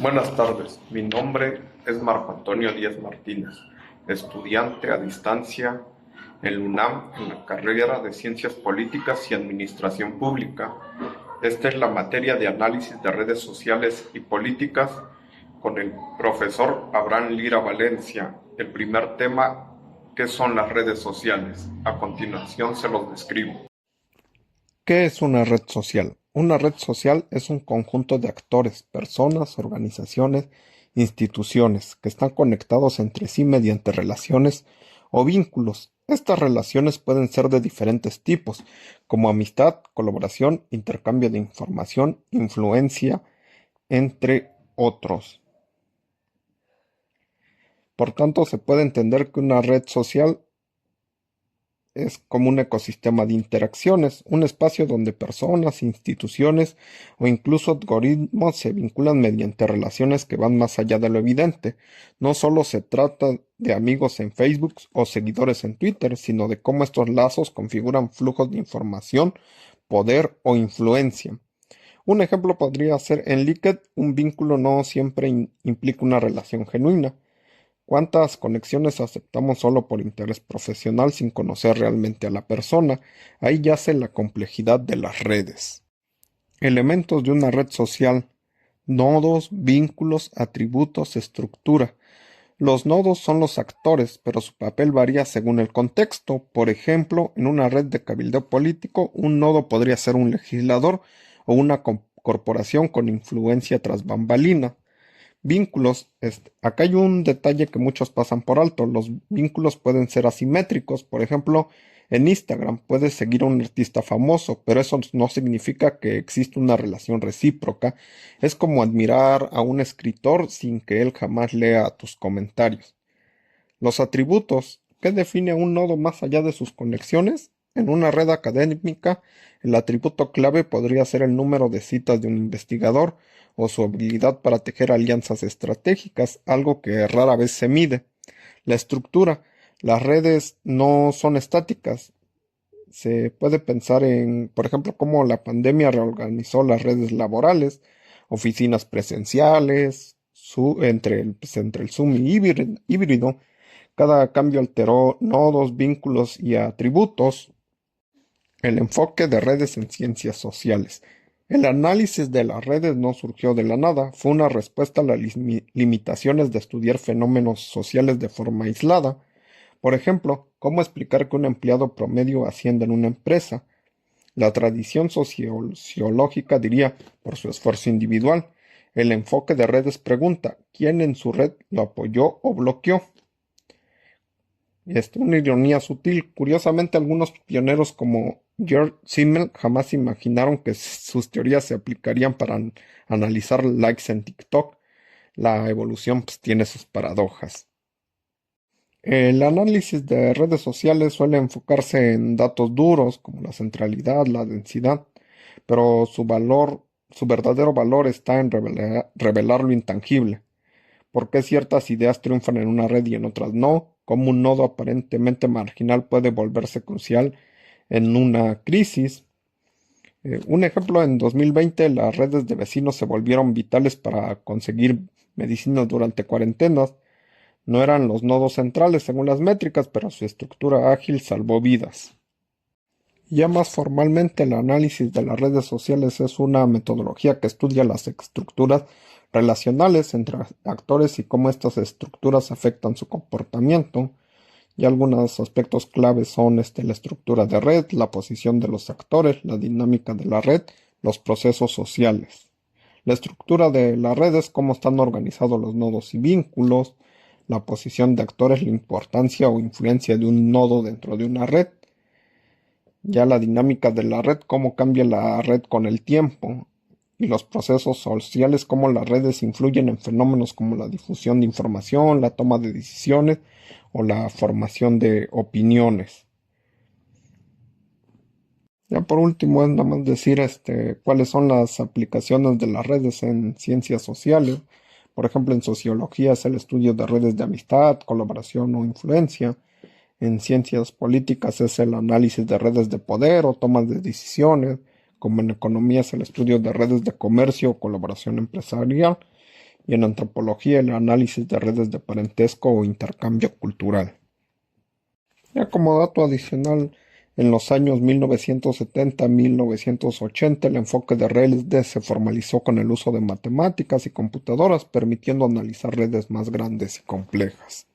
Buenas tardes, mi nombre es Marco Antonio Díaz Martínez, estudiante a distancia en la UNAM en la carrera de Ciencias Políticas y Administración Pública. Esta es la materia de análisis de redes sociales y políticas con el profesor Abraham Lira Valencia. El primer tema, ¿qué son las redes sociales? A continuación se los describo. ¿Qué es una red social? Una red social es un conjunto de actores, personas, organizaciones, instituciones que están conectados entre sí mediante relaciones o vínculos. Estas relaciones pueden ser de diferentes tipos, como amistad, colaboración, intercambio de información, influencia, entre otros. Por tanto, se puede entender que una red social es como un ecosistema de interacciones, un espacio donde personas, instituciones o incluso algoritmos se vinculan mediante relaciones que van más allá de lo evidente. No solo se trata de amigos en Facebook o seguidores en Twitter, sino de cómo estos lazos configuran flujos de información, poder o influencia. Un ejemplo podría ser en LinkedIn, un vínculo no siempre implica una relación genuina. ¿Cuántas conexiones aceptamos solo por interés profesional sin conocer realmente a la persona? Ahí yace la complejidad de las redes. Elementos de una red social: nodos, vínculos, atributos, estructura. Los nodos son los actores, pero su papel varía según el contexto. Por ejemplo, en una red de cabildeo político, un nodo podría ser un legislador o una corporación con influencia tras bambalina. Vínculos. Acá hay un detalle que muchos pasan por alto. Los vínculos pueden ser asimétricos. Por ejemplo, en Instagram puedes seguir a un artista famoso, pero eso no significa que exista una relación recíproca. Es como admirar a un escritor sin que él jamás lea tus comentarios. Los atributos. ¿Qué define a un nodo más allá de sus conexiones? En una red académica, el atributo clave podría ser el número de citas de un investigador o su habilidad para tejer alianzas estratégicas, algo que rara vez se mide. La estructura. Las redes no son estáticas. Se puede pensar en, por ejemplo, cómo la pandemia reorganizó las redes laborales, oficinas presenciales, entre el Zoom y híbrido. Cada cambio alteró nodos, vínculos y atributos. El enfoque de redes en ciencias sociales. El análisis de las redes no surgió de la nada, fue una respuesta a las limitaciones de estudiar fenómenos sociales de forma aislada. Por ejemplo, ¿cómo explicar que un empleado promedio ascienda en una empresa? La tradición sociológica diría, por su esfuerzo individual. El enfoque de redes pregunta, ¿quién en su red lo apoyó o bloqueó? Una ironía sutil. Curiosamente, algunos pioneros como George Simmel jamás imaginaron que sus teorías se aplicarían para analizar likes en TikTok. La evolución pues, tiene sus paradojas. El análisis de redes sociales suele enfocarse en datos duros como la centralidad, la densidad, pero su verdadero valor está en revelar lo intangible. ¿Por qué ciertas ideas triunfan en una red y en otras no? ¿Cómo un nodo aparentemente marginal puede volverse crucial en una crisis? Un ejemplo, en 2020 las redes de vecinos se volvieron vitales para conseguir medicinas durante cuarentenas. No eran los nodos centrales según las métricas, pero su estructura ágil salvó vidas. Ya más formalmente, el análisis de las redes sociales es una metodología que estudia las estructuras relacionales entre actores y cómo estas estructuras afectan su comportamiento. Y algunos aspectos claves son la estructura de red, la posición de los actores, la dinámica de la red, los procesos sociales. La estructura de la red es cómo están organizados los nodos y vínculos, la posición de actores, la importancia o influencia de un nodo dentro de una red. Ya la dinámica de la red, cómo cambia la red con el tiempo, y los procesos sociales, cómo las redes influyen en fenómenos como la difusión de información, la toma de decisiones o la formación de opiniones. Ya por último es nada más decir cuáles son las aplicaciones de las redes en ciencias sociales. Por ejemplo, en sociología es el estudio de redes de amistad, colaboración o influencia. En ciencias políticas es el análisis de redes de poder o tomas de decisiones, como en economía es el estudio de redes de comercio o colaboración empresarial. y en antropología el análisis de redes de parentesco o intercambio cultural. Ya como dato adicional, en los años 1970-1980 el enfoque de redes se formalizó con el uso de matemáticas y computadoras, permitiendo analizar redes más grandes y complejas.